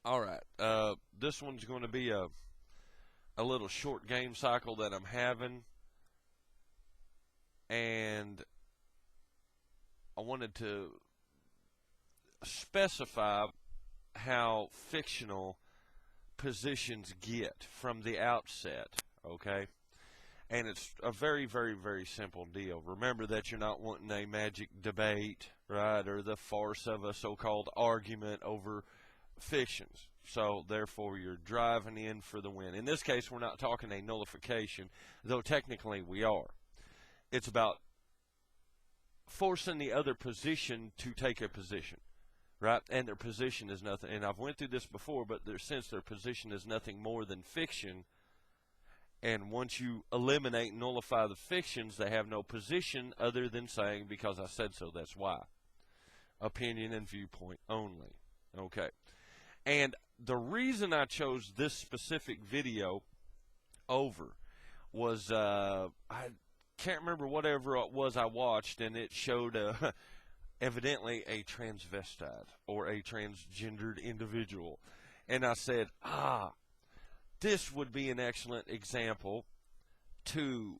All right. This one's going to be a little short game cycle that I'm having, and I wanted to specify how fictional positions get from the outset, okay? And it's a very, very, very simple deal. Remember that you're not wanting a magic debate, right, or the farce of a so-called argument over fictions. So, therefore, you're driving in for the win. In this case, we're not talking a nullification, though technically we are. It's about forcing the other position to take a position, right? And their position is nothing. And I've went through this before, but since their position is nothing more than fiction, and once you eliminate and nullify the fictions, they have no position other than saying, because I said so, that's why. Opinion and viewpoint only. Okay. And the reason I chose this specific video over was, I can't remember whatever it was I watched, and it showed evidently a transvestite or a transgendered individual. And I said, this would be an excellent example to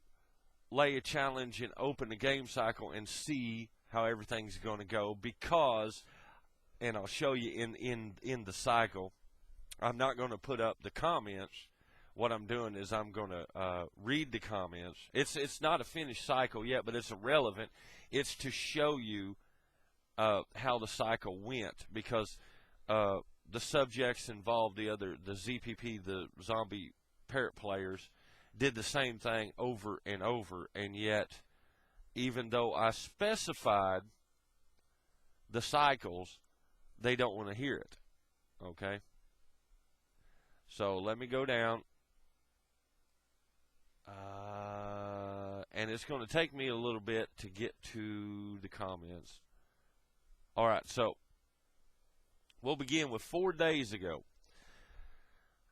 lay a challenge and open the game cycle and see how everything's going to go, because, and I'll show you in the cycle, I'm not going to put up the comments. What I'm doing is I'm going to read the comments. It's not a finished cycle yet, but it's irrelevant. It's to show you how the cycle went, because the subjects involved, the ZPP, the Zombie Parrot Players, did the same thing over and over, and yet, even though I specified the cycles, they don't want to hear it, okay? So let me go down, and it's going to take me a little bit to get to the comments. All right, so we'll begin with 4 days ago,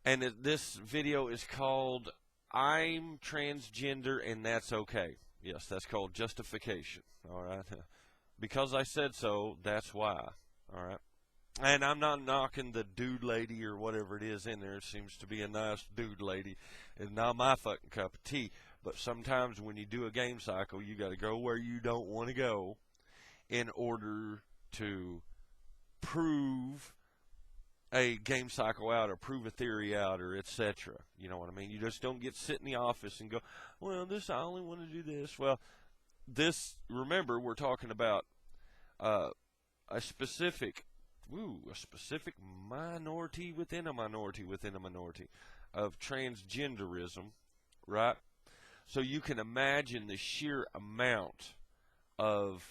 and this video is called I'm Transgender and That's Okay. Yes, that's called Justification, all right? Because I said so, that's why, all right? And I'm not knocking the dude lady or whatever it is in there. It seems to be a nice dude lady. It's not my fucking cup of tea. But sometimes when you do a game cycle, you got to go where you don't want to go in order to prove a game cycle out or prove a theory out or etc. You know what I mean? You just don't get sit in the office and go, well, I only want to do this. Well, remember, we're talking about a specific minority within a minority within a minority of transgenderism, right? So you can imagine the sheer amount of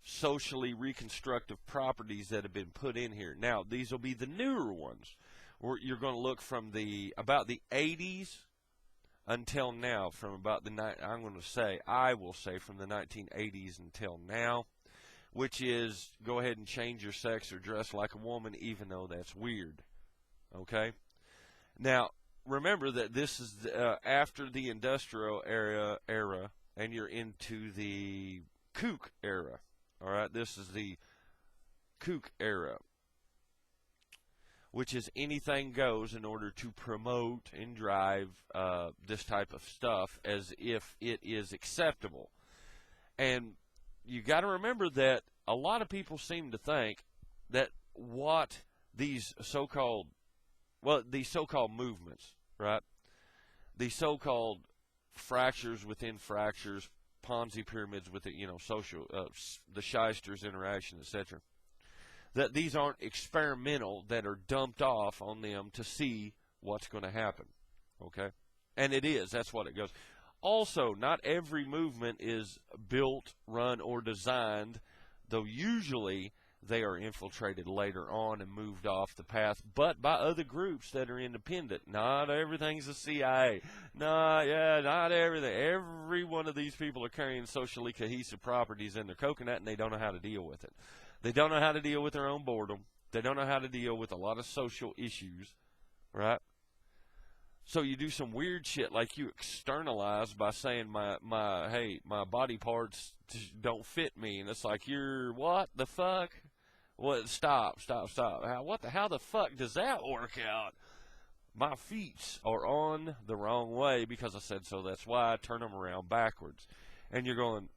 socially reconstructive properties that have been put in here. Now, these will be the newer ones, where you're going to look from about the 80s until now, from about I will say from the 1980s until now, which is go ahead and change your sex or dress like a woman, even though that's weird. Okay? Now, remember that this is after the industrial era, and you're into the kook era. All right? This is the kook era, which is anything goes in order to promote and drive this type of stuff as if it is acceptable. And you got to remember that a lot of people seem to think that what these so-called movements, right? These so-called fractures within fractures, Ponzi pyramids with social, the shysters interaction, etc. That these aren't experimental, that are dumped off on them to see what's going to happen, okay? And it is. That's what it goes. Also, not every movement is built, run, or designed, though usually they are infiltrated later on and moved off the path, but by other groups that are independent. Not everything's the CIA. Not everything. Every one of these people are carrying socially cohesive properties in their coconut, and they don't know how to deal with it. They don't know how to deal with their own boredom. They don't know how to deal with a lot of social issues, right? So you do some weird shit like you externalize by saying my body parts don't fit me, and it's like, you're what the fuck? What? Stop. How the fuck does that work out? My feet are on the wrong way because I said so. That's why I turn them around backwards. And you're going,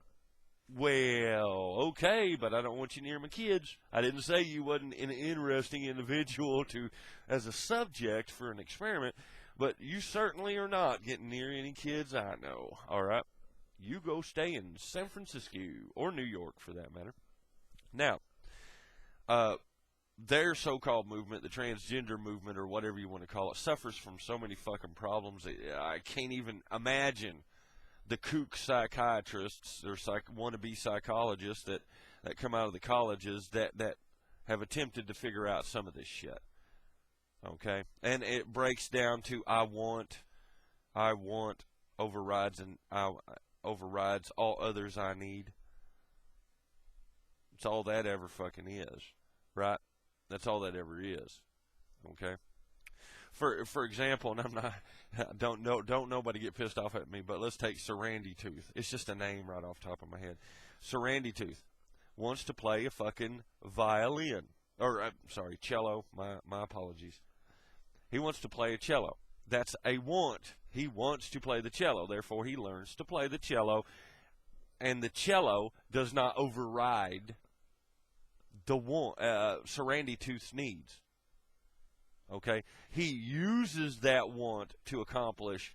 well, okay, but I don't want you near my kids. I didn't say you wasn't an interesting individual as a subject for an experiment, but you certainly are not getting near any kids I know. All right, you go stay in San Francisco or New York for that matter. Now, their so-called movement, the transgender movement or whatever you want to call it, suffers from so many fucking problems. I can't even imagine the kook psychiatrists or wannabe psychologists that come out of the colleges that have attempted to figure out some of this shit. Okay? And it breaks down to I want overrides and overrides all others I need. It's all that ever fucking is. Right? That's all that ever is. Okay? For example, and I'm not, don't nobody get pissed off at me, but let's take Serandy Tooth. It's just a name right off the top of my head. Serandy Tooth wants to play a fucking violin. Or, sorry, cello. My apologies. He wants to play a cello. That's a want. He wants to play the cello. Therefore, he learns to play the cello. And the cello does not override the want, Serandy Tooth's needs. Okay? He uses that want to accomplish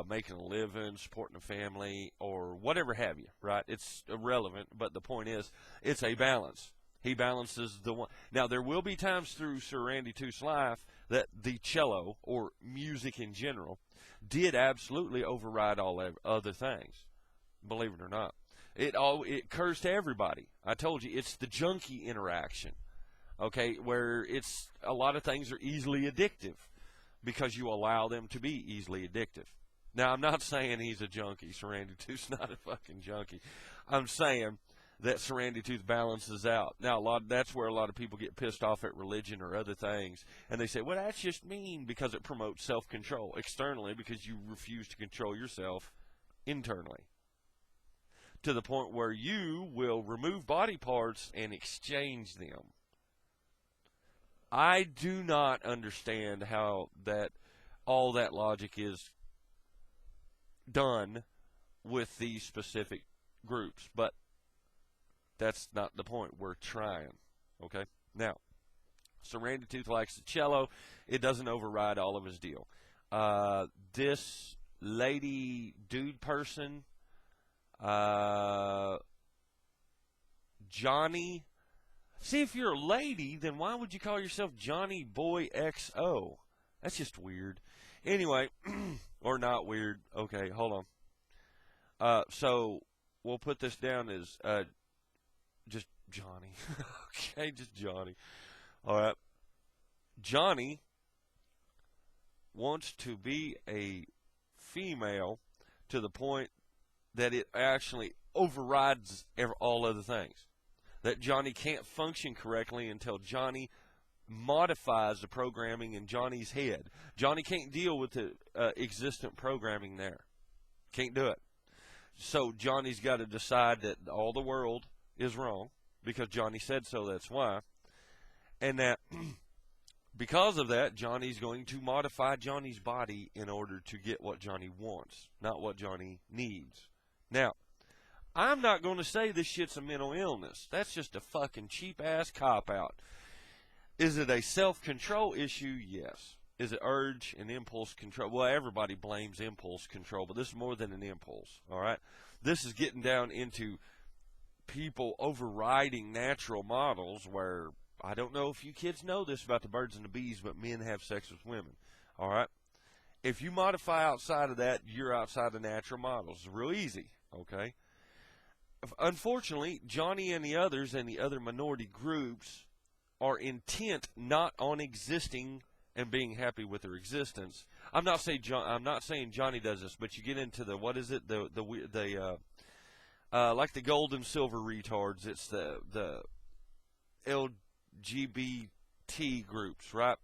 making a living, supporting a family, or whatever have you, right? It's irrelevant, but the point is, it's a balance. He balances the one. Now, there will be times through Serandy Tooth's life that the cello, or music in general, did absolutely override all other things, believe it or not. It occurs to everybody. I told you, it's the junkie interaction. Okay, where it's a lot of things are easily addictive because you allow them to be easily addictive. Now, I'm not saying he's a junkie. Serandy Tooth's not a fucking junkie. I'm saying that Serandy Tooth balances out. Now, that's where a lot of people get pissed off at religion or other things, and they say, well, that's just mean because it promotes self-control externally because you refuse to control yourself internally, to the point where you will remove body parts and exchange them. I do not understand how all that logic is done with these specific groups, but that's not the point. We're trying, okay? Now, Serandy Tooth likes the cello. It doesn't override all of his deal. This lady dude person, Johnny. See, if you're a lady, then why would you call yourself Johnny Boy XO? That's just weird. Anyway, or not weird. Okay, hold on. So we'll put this down as just Johnny. Okay, just Johnny. All right. Johnny wants to be a female to the point that it actually overrides all other things. That Johnny can't function correctly until Johnny modifies the programming in Johnny's head. Johnny can't deal with the existent programming there. Can't do it. So Johnny's got to decide that all the world is wrong because Johnny said so, that's why. And that because of that, Johnny's going to modify Johnny's body in order to get what Johnny wants, not what Johnny needs. Now, I'm not going to say this shit's a mental illness. That's just a fucking cheap-ass cop-out. Is it a self-control issue? Yes. Is it urge and impulse control? Well, everybody blames impulse control, but this is more than an impulse, all right? This is getting down into people overriding natural models where, I don't know if you kids know this about the birds and the bees, but men have sex with women, all right? If you modify outside of that, you're outside the natural models. It's real easy, okay? Unfortunately, Johnny and the others and the other minority groups are intent not on existing and being happy with their existence. I'm not saying Johnny does this, but you get into the what is it like the gold and silver retards. It's the LGBT groups, right?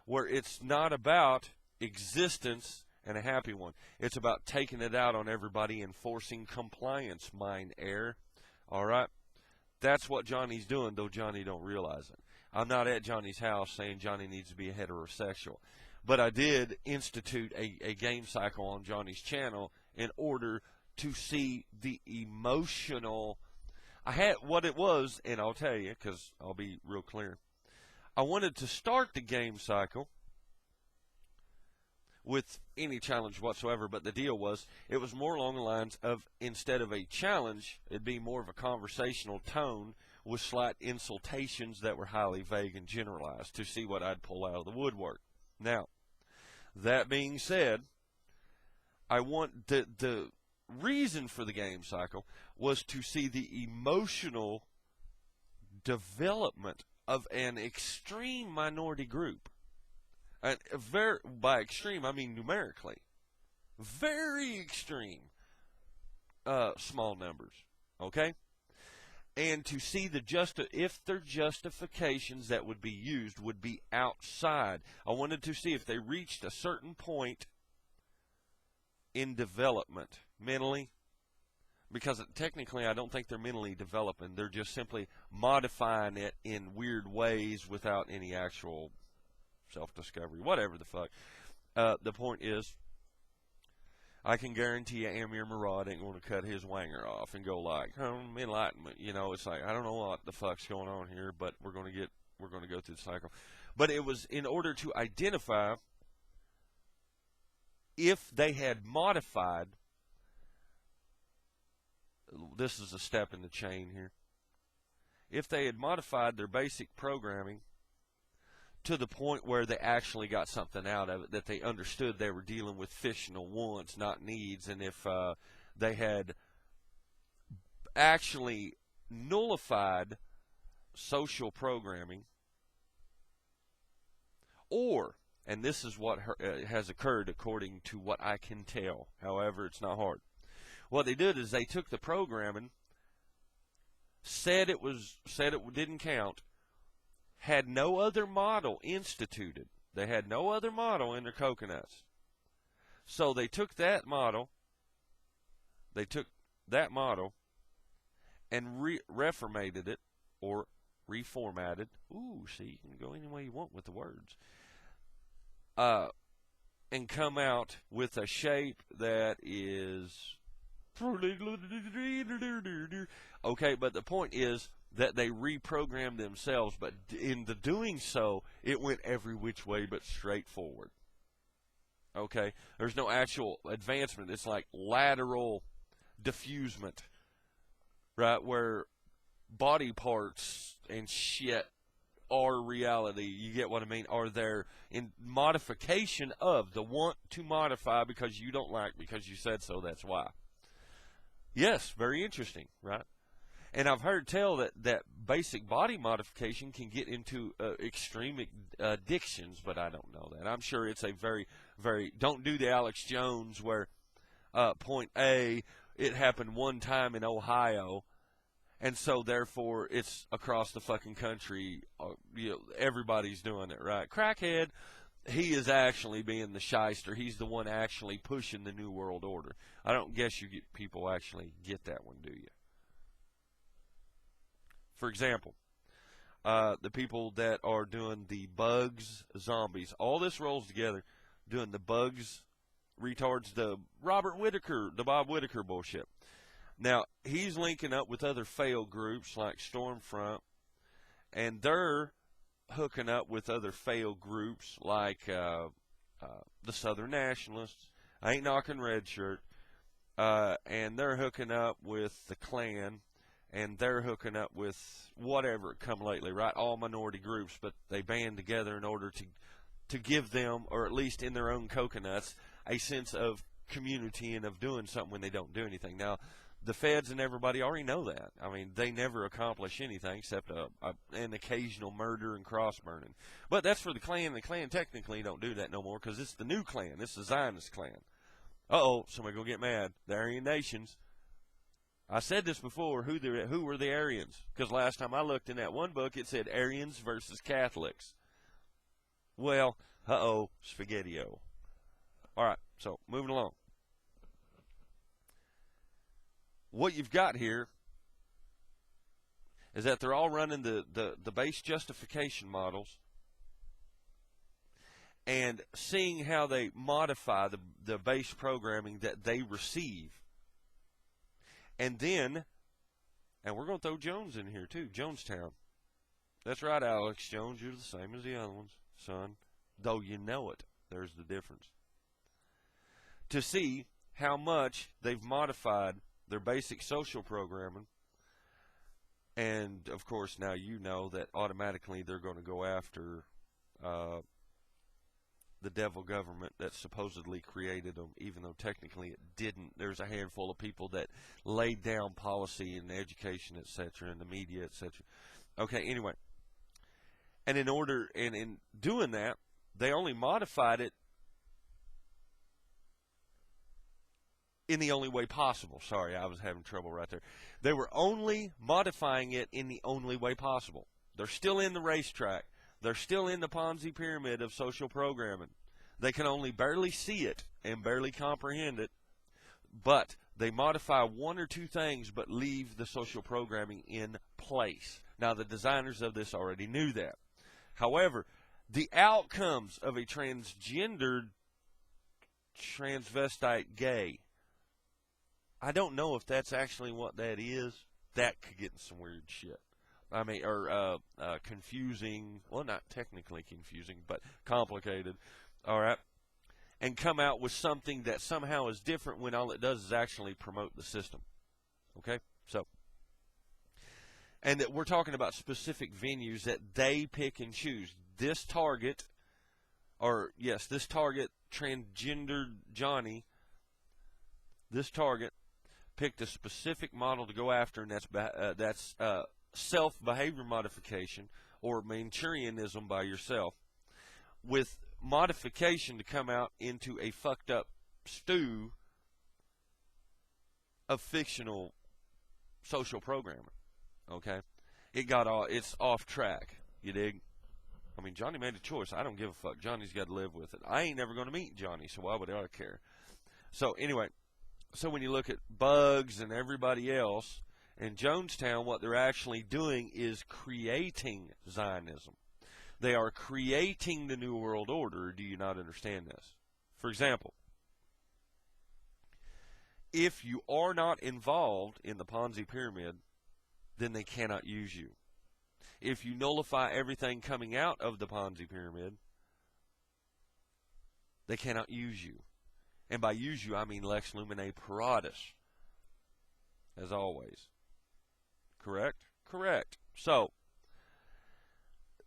Where it's not about existence and a happy one. It's about taking it out on everybody and forcing compliance, mine air. All right? That's what Johnny's doing, though Johnny don't realize it. I'm not at Johnny's house saying Johnny needs to be a heterosexual. But I did institute a game cycle on Johnny's channel in order to see the emotional. I had what it was, and I'll tell you, because I'll be real clear. I wanted to start the game cycle with any challenge whatsoever, but the deal was it was more along the lines of, instead of a challenge, it'd be more of a conversational tone with slight insultations that were highly vague and generalized to see what I'd pull out of the woodwork. Now, that being said, I want the reason for the game cycle was to see the emotional development of an extreme minority group. And by extreme, I mean numerically. Very extreme small numbers. Okay? And to see if their justifications that would be used would be outside. I wanted to see if they reached a certain point in development mentally, because technically I don't think they're mentally developing. They're just simply modifying it in weird ways without any actual self-discovery, whatever the fuck. The point is, I can guarantee you Amir Murad ain't going to cut his wanger off and go like, enlightenment. You know, it's like, I don't know what the fuck's going on here, but we're going to go through the cycle. But it was in order to identify if they had modified. This is a step in the chain here. If they had modified their basic programming to the point where they actually got something out of it, that they understood they were dealing with fictional wants, not needs, and if they had actually nullified social programming, or, and this is what has occurred according to what I can tell, however, it's not hard. What they did is they took the programming, said it didn't count, had no other model instituted. They had no other model in their coconuts. So they took that model, and reformatted it, or reformatted. Ooh, see, you can go any way you want with the words. And come out with a shape that is... Okay, but the point is that they reprogrammed themselves, but in the doing so, it went every which way but straight forward. Okay? There's no actual advancement. It's like lateral diffusement, right? Where body parts and shit are reality. You get what I mean? Are there in modification of the want to modify because you don't like, because you said so, that's why. Yes, very interesting, right? And I've heard tell that basic body modification can get into extreme addictions, but I don't know that. I'm sure it's a very, very... Don't do the Alex Jones where point A, it happened one time in Ohio, and so therefore it's across the fucking country. Everybody's doing it, right? Crackhead, he is actually being the shyster. He's the one actually pushing the New World Order. I don't guess people actually get that one, do you? For example, the people that are doing the bugs, zombies, all this rolls together, doing the bugs, retards, the Bob Whitaker bullshit. Now, he's linking up with other failed groups like Stormfront, and they're hooking up with other failed groups like the Southern Nationalists. I ain't knocking Red Shirt. And they're hooking up with the Klan, and they're hooking up with whatever come lately, right? All minority groups, but they band together in order to give them, or at least in their own coconuts, a sense of community and of doing something when they don't do anything. Now, the feds and everybody already know that. I mean, they never accomplish anything except an occasional murder and cross-burning. But that's for the Klan. The Klan technically don't do that no more because it's the new Klan. It's the Zionist Klan. Uh-oh, somebody gonna get mad. The Aryan nations. I said this before. Who were the Aryans? Because last time I looked in that one book, it said Aryans versus Catholics. Well, spaghetti-o. All right, so moving along. What you've got here is that they're all running the base justification models and seeing how they modify the base programming that they receive. And then, and we're going to throw Jones in here too, Jonestown. That's right, Alex Jones, you're the same as the other ones, son. Though you know it, there's the difference. To see how much they've modified their basic social programming. And, of course, now you know that automatically they're going to go after the devil government that supposedly created them, even though technically it didn't. There's a handful of people that laid down policy in education, etc., and the media, etc. Okay, anyway. And in doing that, they only modified it in the only way possible. Sorry, I was having trouble right there. They were only modifying it in the only way possible. They're still in the racetrack. They're still in the Ponzi pyramid of social programming. They can only barely see it and barely comprehend it, but they modify one or two things but leave the social programming in place. Now, the designers of this already knew that. However, the outcomes of a transgendered transvestite gay, I don't know if that's actually what that is. That could get in some weird shit. I mean, or confusing. Well, not technically confusing, but complicated. All right. And come out with something that somehow is different when all it does is actually promote the system. Okay? So, and that we're talking about specific venues that they pick and choose. This target, or yes, this target, transgendered Johnny, this target picked a specific model to go after, and that's self-behavior modification, or Manchurianism by yourself, with modification to come out into a fucked up stew of fictional social programming. Okay? It's off track. You dig? I mean, Johnny made a choice. I don't give a fuck. Johnny's got to live with it. I ain't never going to meet Johnny, so why would I care? So, anyway, so when you look at Bugs and everybody else, in Jonestown, what they're actually doing is creating Zionism. They are creating the New World Order. Do you not understand this? For example, if you are not involved in the Ponzi pyramid, then they cannot use you. If you nullify everything coming out of the Ponzi pyramid, they cannot use you. And by use you, I mean Lex Lumine Paratus, as always. Correct? Correct. So,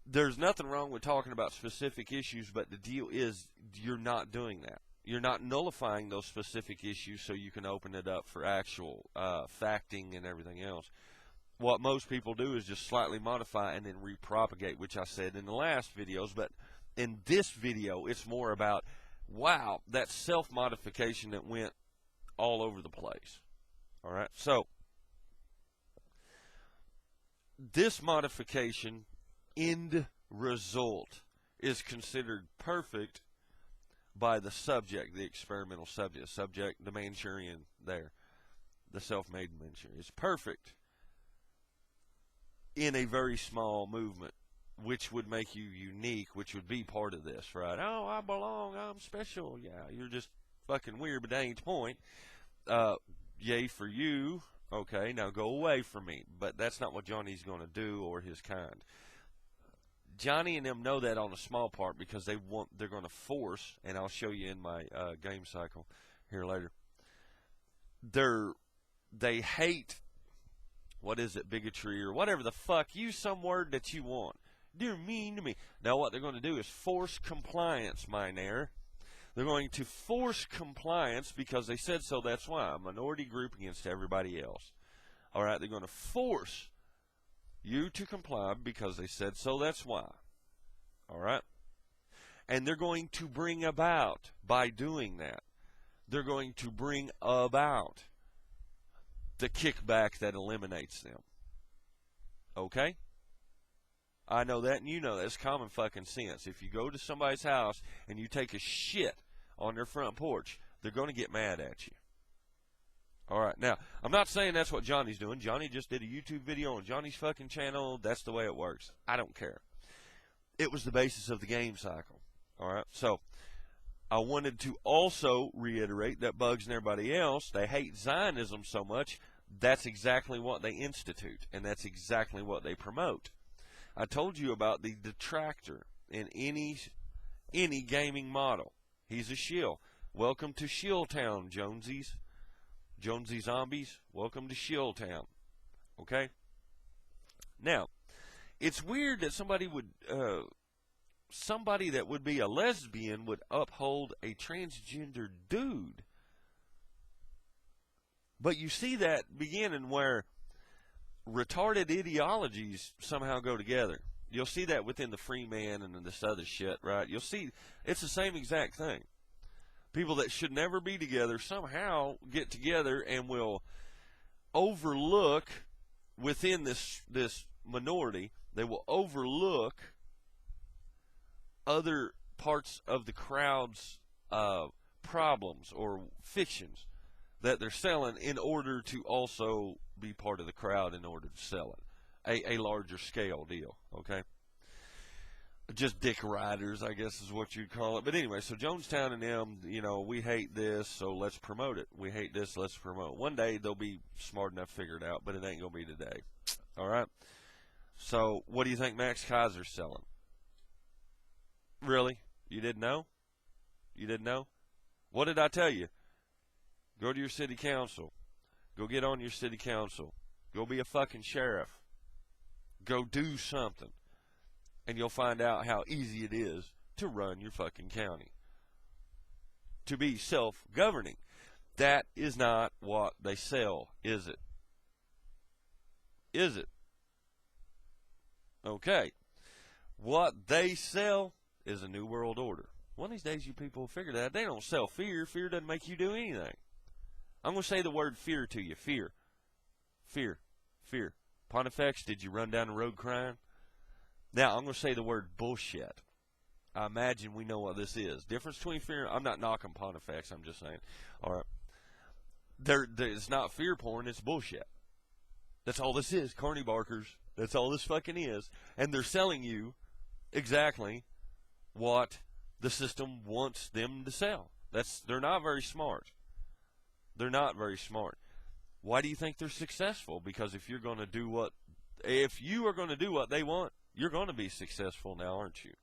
there's nothing wrong with talking about specific issues, but the deal is you're not doing that. You're not nullifying those specific issues so you can open it up for actual facting and everything else. What most people do is just slightly modify and then repropagate, which I said in the last videos. But in this video, it's more about, wow, that self-modification that went all over the place. All right? So, this modification end result is considered perfect by the subject, the experimental subject, the Manchurian there, the self-made Manchurian. It's perfect in a very small movement, which would make you unique, which would be part of this, right? Oh, I belong, I'm special. Yeah, you're just fucking weird, but that ain't the point. Yay for you. Okay, now go away from me. But that's not what Johnny's going to do or his kind. Johnny and them know that on a small part because they're going to force, and I'll show you in my game cycle here later. They hate, what is it, bigotry or whatever the fuck. Use some word that you want. They're mean to me. Now what they're going to do is force compliance, Miner. They're going to force compliance because they said so. That's why. A minority group against everybody else. All right, they're going to force you to comply because they said so. That's why. All right? And they're going to bring about, by doing that, they're going to bring about the kickback that eliminates them. Okay? I know that and you know that. It's common fucking sense. If you go to somebody's house and you take a shit on their front porch, they're going to get mad at you. All right. Now, I'm not saying that's what Johnny's doing. Johnny just did a YouTube video on Johnny's fucking channel. That's the way it works. I don't care. It was the basis of the game cycle. All right. So, I wanted to also reiterate that Bugs and everybody else, they hate Zionism so much. That's exactly what they institute, and that's exactly what they promote. I told you about the detractor in any gaming model. He's a shill. Welcome to Shill Town, Jonesies. Jonesy zombies, welcome to Shill Town. Okay? Now, it's weird that somebody that would be a lesbian would uphold a transgender dude. But you see that beginning where retarded ideologies somehow go together. You'll see that within the Freemen and this other shit, right? You'll see it's the same exact thing. People that should never be together somehow get together and will overlook within this minority. They will overlook other parts of the crowd's problems or fictions that they're selling in order to also be part of the crowd in order to sell it. A larger scale deal, okay? Just dick riders, I guess is what you'd call it. But anyway, so Jonestown and them, we hate this, so let's promote it. We hate this, let's promote it. One day they'll be smart enough to figure it out, but it ain't going to be today. All right? So what do you think Max Kaiser's selling? Really? You didn't know? You didn't know? What did I tell you? Go to your city council. Go get on your city council. Go be a fucking sheriff. Go do something. And you'll find out how easy it is to run your fucking county. To be self-governing. That is not what they sell, is it? Is it? Okay. What they sell is a new world order. One of these days you people will figure that. They don't sell fear. Fear doesn't make you do anything. I'm going to say the word fear to you. Fear. Fear. Fear. Pontifex, did you run down the road crying? Now, I'm going to say the word bullshit. I imagine we know what this is. Difference between fear, I'm not knocking Pontifex, I'm just saying. All right. It's not fear porn, it's bullshit. That's all this is, carny barkers. That's all this fucking is. And they're selling you exactly what the system wants them to sell. They're not very smart. They're not very smart. Why do you think they're successful? Because if you are going to do what they want, you're going to be successful now, aren't you?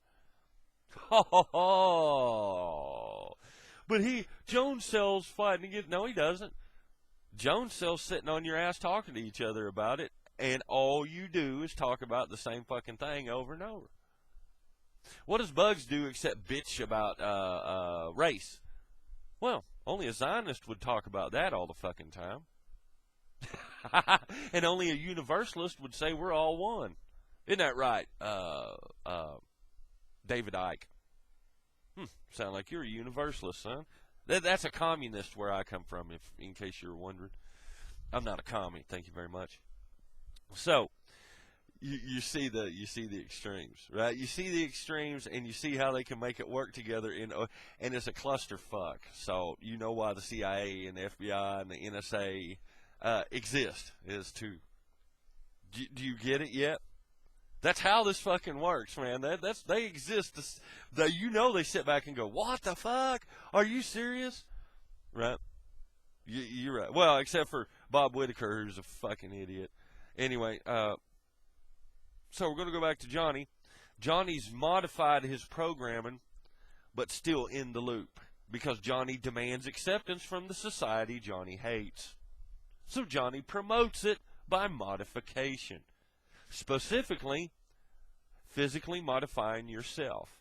Oh, but Jones sells fighting against. No, he doesn't. Jones sells sitting on your ass talking to each other about it, and all you do is talk about the same fucking thing over and over. What does Bugs do except bitch about race? Well, only a Zionist would talk about that all the fucking time. And only a universalist would say we're all one. Isn't that right, David Icke? Sound like you're a universalist, son. That's a communist where I come from, in case you were wondering. I'm not a commie, thank you very much. So, you see the extremes, right? You see the extremes, and you see how they can make it work together, and it's a clusterfuck. So you know why the CIA and the FBI and the NSA exist, is to. Do you get it yet? That's how this fucking works, man. They exist. They sit back and go, "What the fuck? Are you serious?" Right? You're right. Well, except for Bob Whitaker, who's a fucking idiot. Anyway, so we're going to go back to Johnny. Johnny's modified his programming, but still in the loop, because Johnny demands acceptance from the society Johnny hates. So Johnny promotes it by modification. Specifically, physically modifying yourself.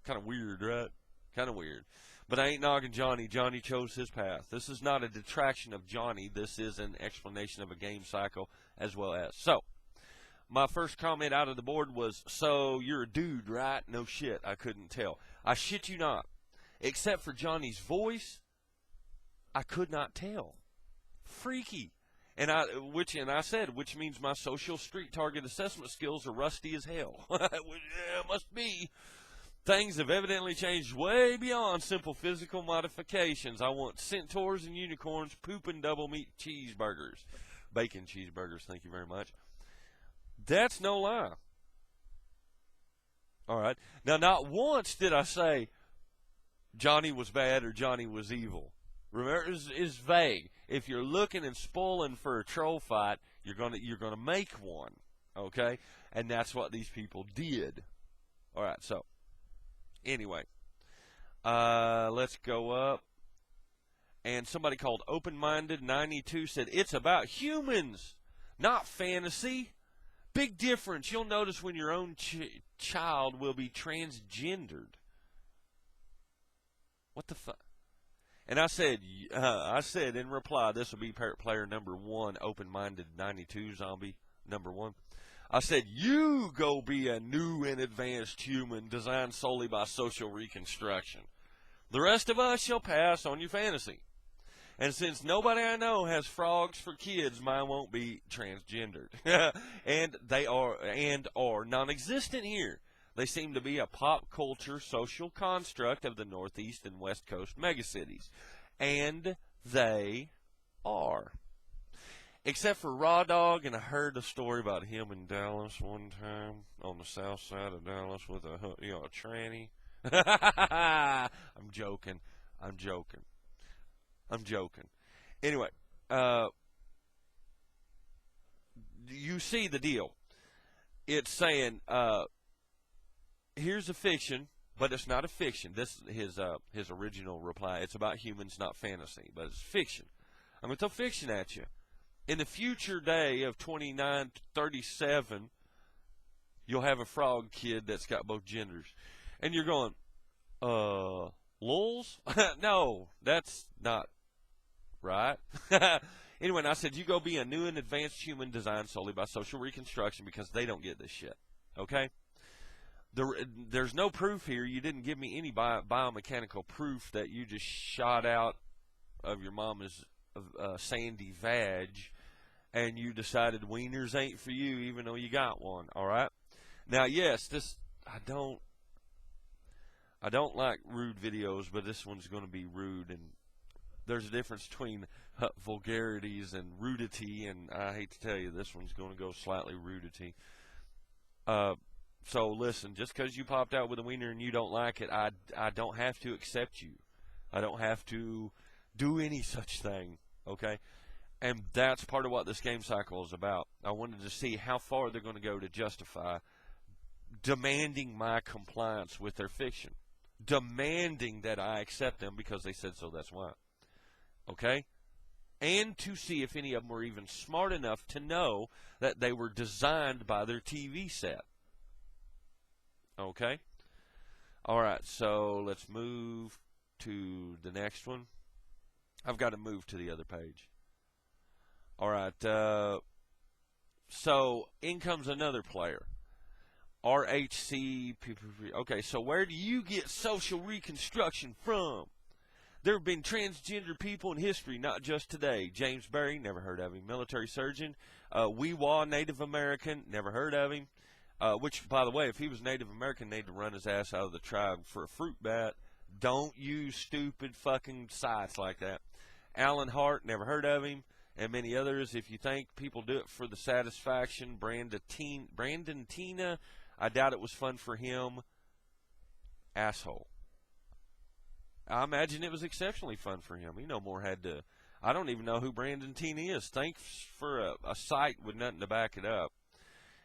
Kind of weird, right? Kind of weird. But I ain't knocking Johnny. Johnny chose his path. This is not a detraction of Johnny. This is an explanation of a game cycle as well as. So, my first comment out of the board was, so you're a dude, right? No shit, I couldn't tell. I shit you not. Except for Johnny's voice, I could not tell. Freaky. Which means my social street target assessment skills are rusty as hell. Yeah, must be. Things have evidently changed way beyond simple physical modifications. I want centaurs and unicorns pooping double meat cheeseburgers. Bacon cheeseburgers, thank you very much. That's no lie. All right. Now, not once did I say Johnny was bad or Johnny was evil. Remember, it's vague. If you're looking and spoiling for a troll fight, you're gonna make one, okay? And that's what these people did. All right. So, anyway, let's go up. And somebody called Open-Minded 92 said it's about humans, not fantasy. Big difference. You'll notice when your own child will be transgendered. What the fuck? And I said in reply, this will be Parrot Player number 1, Open-Minded 92, Zombie number 1. I said, you go be a new and advanced human designed solely by social reconstruction. The rest of us shall pass on your fantasy. And since nobody I know has frogs for kids, mine won't be transgendered. and are non-existent here. They seem to be a pop culture social construct of the Northeast and West Coast megacities. And they are. Except for Raw Dog, and I heard a story about him in Dallas one time, on the south side of Dallas with a tranny. I'm joking. Anyway, you see the deal. It's saying, here's a fiction, but it's not a fiction. This is his original reply. It's about humans, not fantasy, but it's fiction. I'm going to throw fiction at you. In the future day of 2937, you'll have a frog kid that's got both genders. And you're going, lulz? No, that's not right. Anyway, and I said, you go be a new and advanced human designed solely by social reconstruction because they don't get this shit. Okay? There's no proof here. You didn't give me any biomechanical proof that you just shot out of your mama's sandy vag and you decided wieners ain't for you even though you got one. All right? Now, yes, I don't like rude videos, but this one's going to be rude, and there's a difference between vulgarities and rudity, and I hate to tell you, this one's going to go slightly rudity. So listen, just because you popped out with a wiener and you don't like it, I don't have to accept you. I don't have to do any such thing, okay? And that's part of what this game cycle is about. I wanted to see how far they're going to go to justify demanding my compliance with their fiction. Demanding that I accept them because they said so, that's why. Okay? And to see if any of them were even smart enough to know that they were designed by their TV set. Okay? Alright, so let's move to the next one. I've got to move to the other page. Alright, so in comes another player. RHC. Okay, so where do you get social reconstruction from? There have been transgender people in history, not just today. James Berry, never heard of him. Military surgeon. Weewa, Native American, never heard of him. Which, by the way, if he was Native American, they'd run his ass out of the tribe for a fruit bat. Don't use stupid fucking sites like that. Alan Hart, never heard of him. And many others. If you think people do it for the satisfaction, Brandon Tina, I doubt it was fun for him. Asshole. I imagine it was exceptionally fun for him. He no more had to. I don't even know who Brandon Tina is. Thanks for a site with nothing to back it up.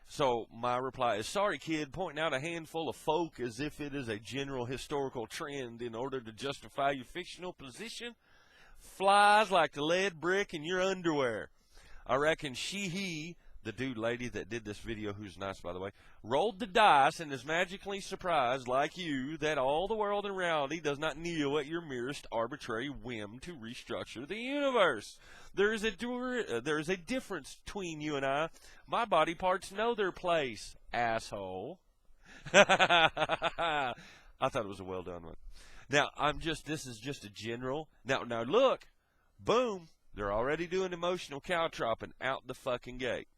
So my reply is, sorry, kid, pointing out a handful of folk as if it is a general historical trend in order to justify your fictional position flies like the lead brick in your underwear. I reckon he, the dude lady that did this video, who's nice by the way, rolled the dice and is magically surprised, like you, that all the world in reality does not kneel at your merest arbitrary whim to restructure the universe. There is a difference between you and I. My body parts know their place, asshole. I thought it was a well done one. Now, this is just a general. Now look, boom, they're already doing emotional caltropping out the fucking gate.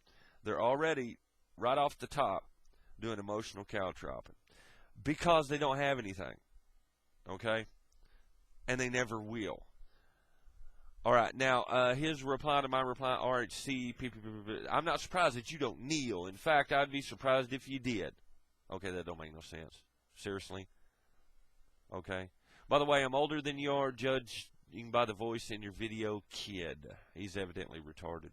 They're already, right off the top, doing emotional caltropping. Because they don't have anything. Okay? And they never will. All right, now, his reply to my reply, RHC, I'm not surprised that you don't kneel. In fact, I'd be surprised if you did. Okay, that don't make no sense. Seriously? Okay. By the way, I'm older than you are, judging by the voice in your video, kid. He's evidently retarded.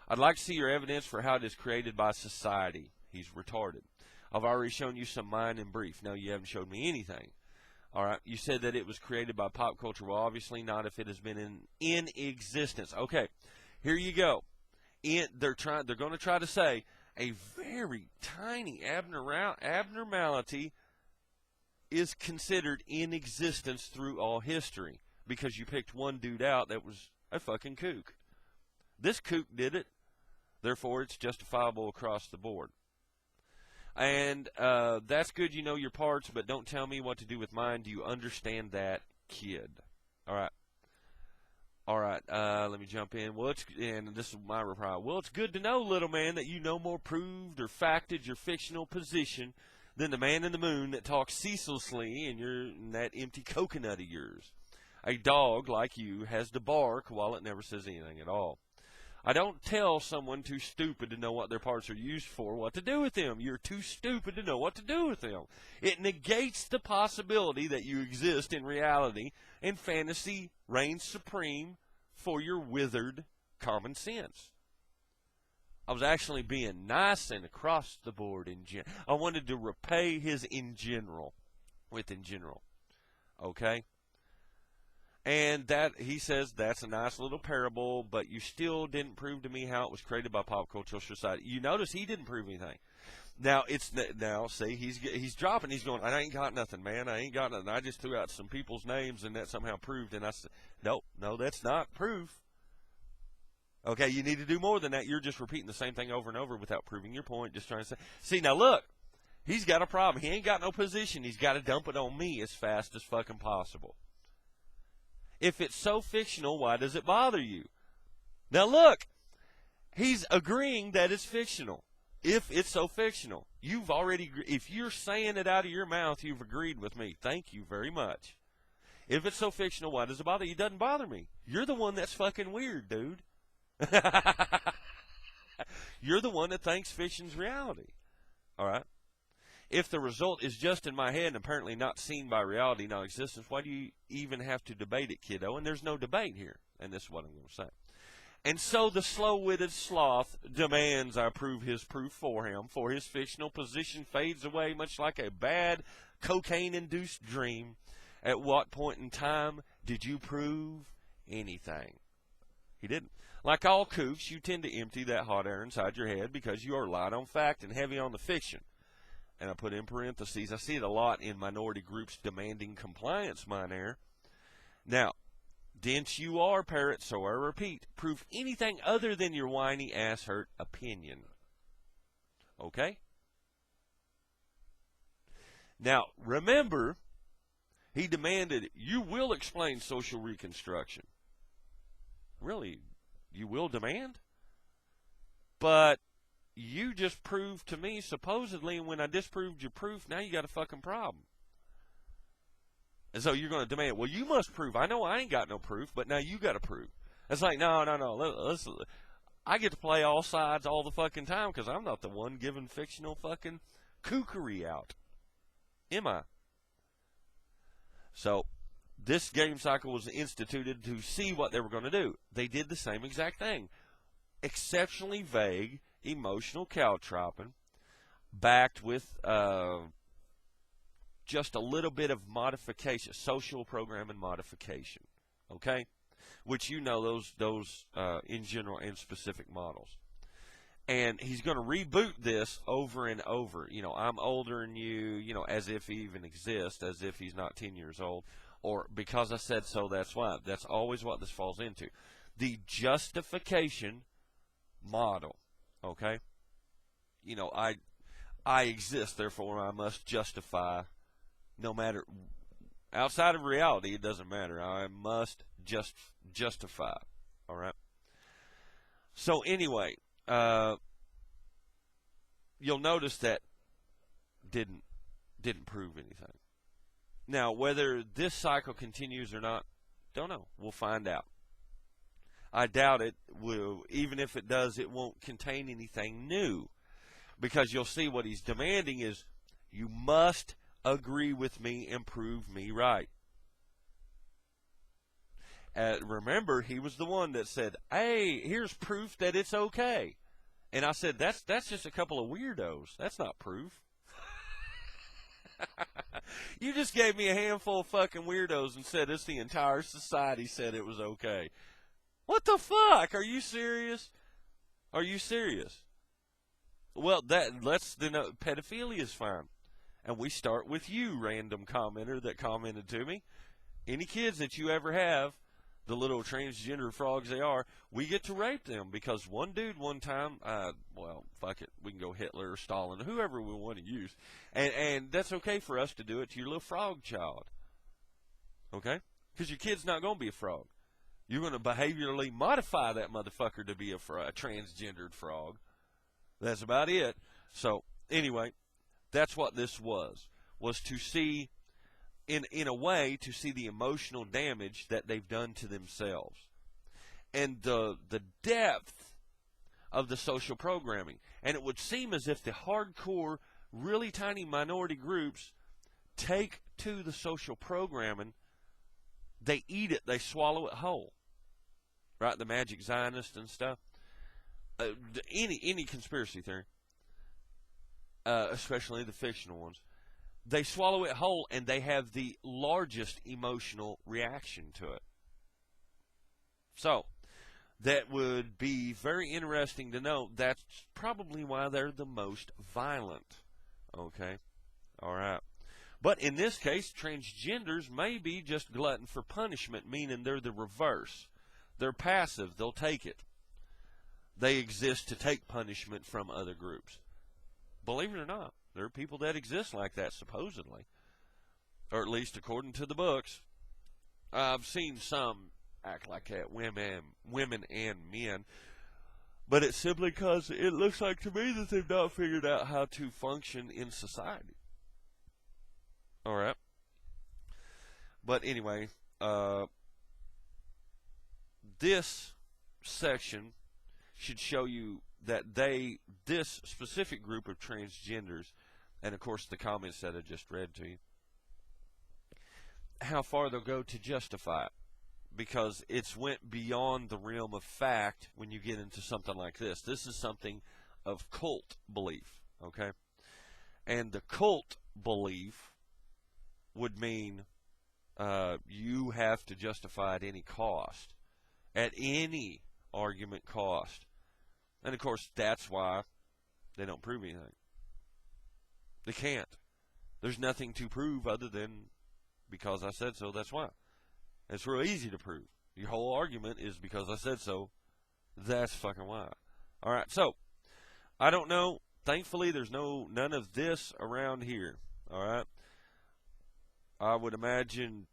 I'd like to see your evidence for how it is created by society. He's retarded. I've already shown you some mine in brief. No, you haven't showed me anything. All right, you said that it was created by pop culture. Well, obviously not if it has been in existence. Okay, here you go. They're going to try to say a very tiny abnormality is considered in existence through all history because you picked one dude out that was a fucking kook. This kook did it, therefore it's justifiable across the board. And that's good, you know your parts, but don't tell me what to do with mine. Do you understand that, kid? All right. All right, let me jump in. Well, and this is my reply. Well, it's good to know, little man, that you no more proved or facted your fictional position than the man in the moon that talks ceaselessly in that empty coconut of yours. A dog like you has to bark while it never says anything at all. I don't tell someone too stupid to know what their parts are used for what to do with them. You're too stupid to know what to do with them. It negates the possibility that you exist in reality, and fantasy reigns supreme for your withered common sense. I was actually being nice and across the board in general. I wanted to repay his in general with in general. Okay? And that, he says, that's a nice little parable, but you still didn't prove to me how it was created by pop cultural society. You notice he didn't prove anything. Now, see, he's dropping, he's going, I ain't got nothing, man, I ain't got nothing. I just threw out some people's names, and that somehow proved, and I said, no, that's not proof. Okay, you need to do more than that. You're just repeating the same thing over and over without proving your point, just trying to say, see, now look, he's got a problem. He ain't got no position. He's got to dump it on me as fast as fucking possible. If it's so fictional, why does it bother you? Now look, he's agreeing that it's fictional. If it's so fictional, if you're saying it out of your mouth, you've agreed with me. Thank you very much. If it's so fictional, why does it bother you? It doesn't bother me. You're the one that's fucking weird, dude. You're the one that thinks fiction's reality. All right? If the result is just in my head and apparently not seen by reality, non-existence, why do you even have to debate it, kiddo? And there's no debate here. And this is what I'm going to say. And so the slow-witted sloth demands I prove his proof for him, for his fictional position fades away much like a bad cocaine-induced dream. At what point in time did you prove anything? He didn't. Like all kooks, you tend to empty that hot air inside your head because you are light on fact and heavy on the fiction. And I put in parentheses, I see it a lot in minority groups demanding compliance, mine air. Now, dense you are, parrot, so I repeat, prove anything other than your whiny ass hurt opinion. Okay? Now, remember, he demanded, you will explain social reconstruction. Really, you will demand? But you just proved to me, supposedly, and when I disproved your proof, now you got a fucking problem. And so you're going to demand, well, you must prove. I know I ain't got no proof, but now you got to prove. It's like, no. I get to play all sides all the fucking time because I'm not the one giving fictional fucking kookery out. Am I? So this game cycle was instituted to see what they were going to do. They did the same exact thing. Exceptionally vague, emotional caltropping, backed with just a little bit of modification, social program and modification, okay? Which you know those in general and specific models. And he's going to reboot this over and over. You know, I'm older than you, as if he even exists, as if he's not 10 years old. Or because I said so, that's why. That's always what this falls into. The justification model, okay? I exist, therefore I must justify, no matter, outside of reality, it doesn't matter. I must just justify, all right? So anyway, you'll notice that didn't didn't prove anything. Now, whether this cycle continues or not, don't know. We'll find out. I doubt it will. Even if it does, it won't contain anything new. Because you'll see what he's demanding is, you must agree with me and prove me right. Remember, he was the one that said, hey, here's proof that it's okay. And I said, that's just a couple of weirdos. That's not proof. You just gave me a handful of fucking weirdos and said it's the entire society said it was okay. What the fuck? Are you serious? Are you serious? Well, pedophilia is fine. And we start with you, random commenter that commented to me. Any kids that you ever have, the little transgender frogs they are, we get to rape them because one dude one time, well, fuck it, we can go Hitler or Stalin, whoever we want to use, and that's okay for us to do it to your little frog child, okay? Because your kid's not going to be a frog. You're going to behaviorally modify that motherfucker to be a transgendered frog. That's about it. So, anyway, that's what this was to see, in a way, to see the emotional damage that they've done to themselves. And the depth of the social programming. And it would seem as if the hardcore, really tiny minority groups take to the social programming, they eat it, they swallow it whole. Right? The magic Zionist and stuff. Any conspiracy theory, especially the fictional ones, they swallow it whole and they have the largest emotional reaction to it. So, that would be very interesting to know. That's probably why they're the most violent. Okay? Alright. But in this case, transgenders may be just glutton for punishment, meaning they're the reverse. They're passive. They'll take it. They exist to take punishment from other groups. Believe it or not, there are people that exist like that, supposedly. Or at least according to the books. I've seen some act like that, women and men. But it's simply because it looks like to me that they've not figured out how to function in society. Alright. But anyway, this section should show you that this specific group of transgenders, and of course the comments that I just read to you, how far they'll go to justify it. Because it's went beyond the realm of fact when you get into something like this. This is something of cult belief, okay? And the cult belief would mean you have to justify at any cost, at any argument cost. And of course, that's why they don't prove anything. They can't. There's nothing to prove other than because I said so, that's why. It's real easy to prove. Your whole argument is because I said so, that's fucking why. Alright, so, I don't know. Thankfully, there's none of this around here. Alright? I would imagine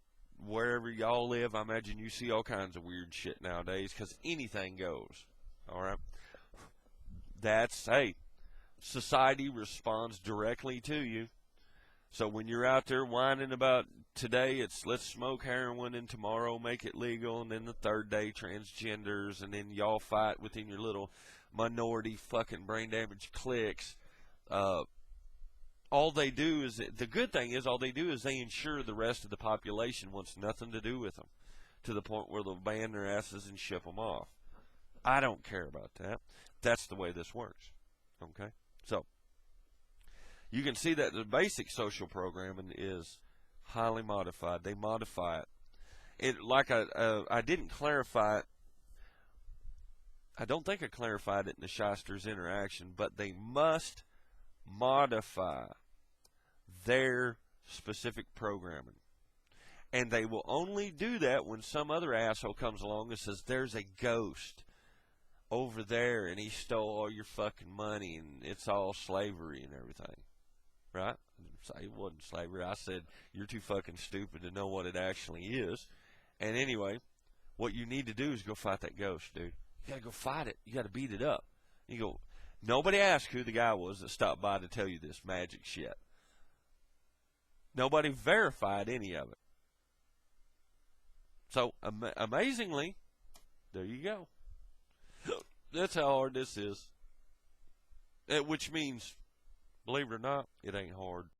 wherever y'all live, I imagine you see all kinds of weird shit nowadays, because anything goes. Alright? Hey, society responds directly to you. So when you're out there whining about today, it's let's smoke heroin, and tomorrow make it legal, and then the third day transgenders, and then y'all fight within your little minority fucking brain damage cliques. All they do is, the good thing is, all they do is they ensure the rest of the population wants nothing to do with them, to the point where they'll ban their asses and ship them off. I don't care about that. That's the way this works. Okay? So, you can see that the basic social programming is highly modified. They modify it. Like I didn't clarify it. I don't think I clarified it in the Shyster's interaction, but they must modify their specific programming. And they will only do that when some other asshole comes along and says, there's a ghost over there and he stole all your fucking money and it's all slavery and everything. Right? I didn't say it wasn't slavery. I said, you're too fucking stupid to know what it actually is. And anyway, what you need to do is go fight that ghost, dude. You gotta go fight it. You gotta beat it up. You go, nobody asked who the guy was that stopped by to tell you this magic shit. Nobody verified any of it. So, amazingly, there you go. That's how hard this is. Which means, believe it or not, it ain't hard.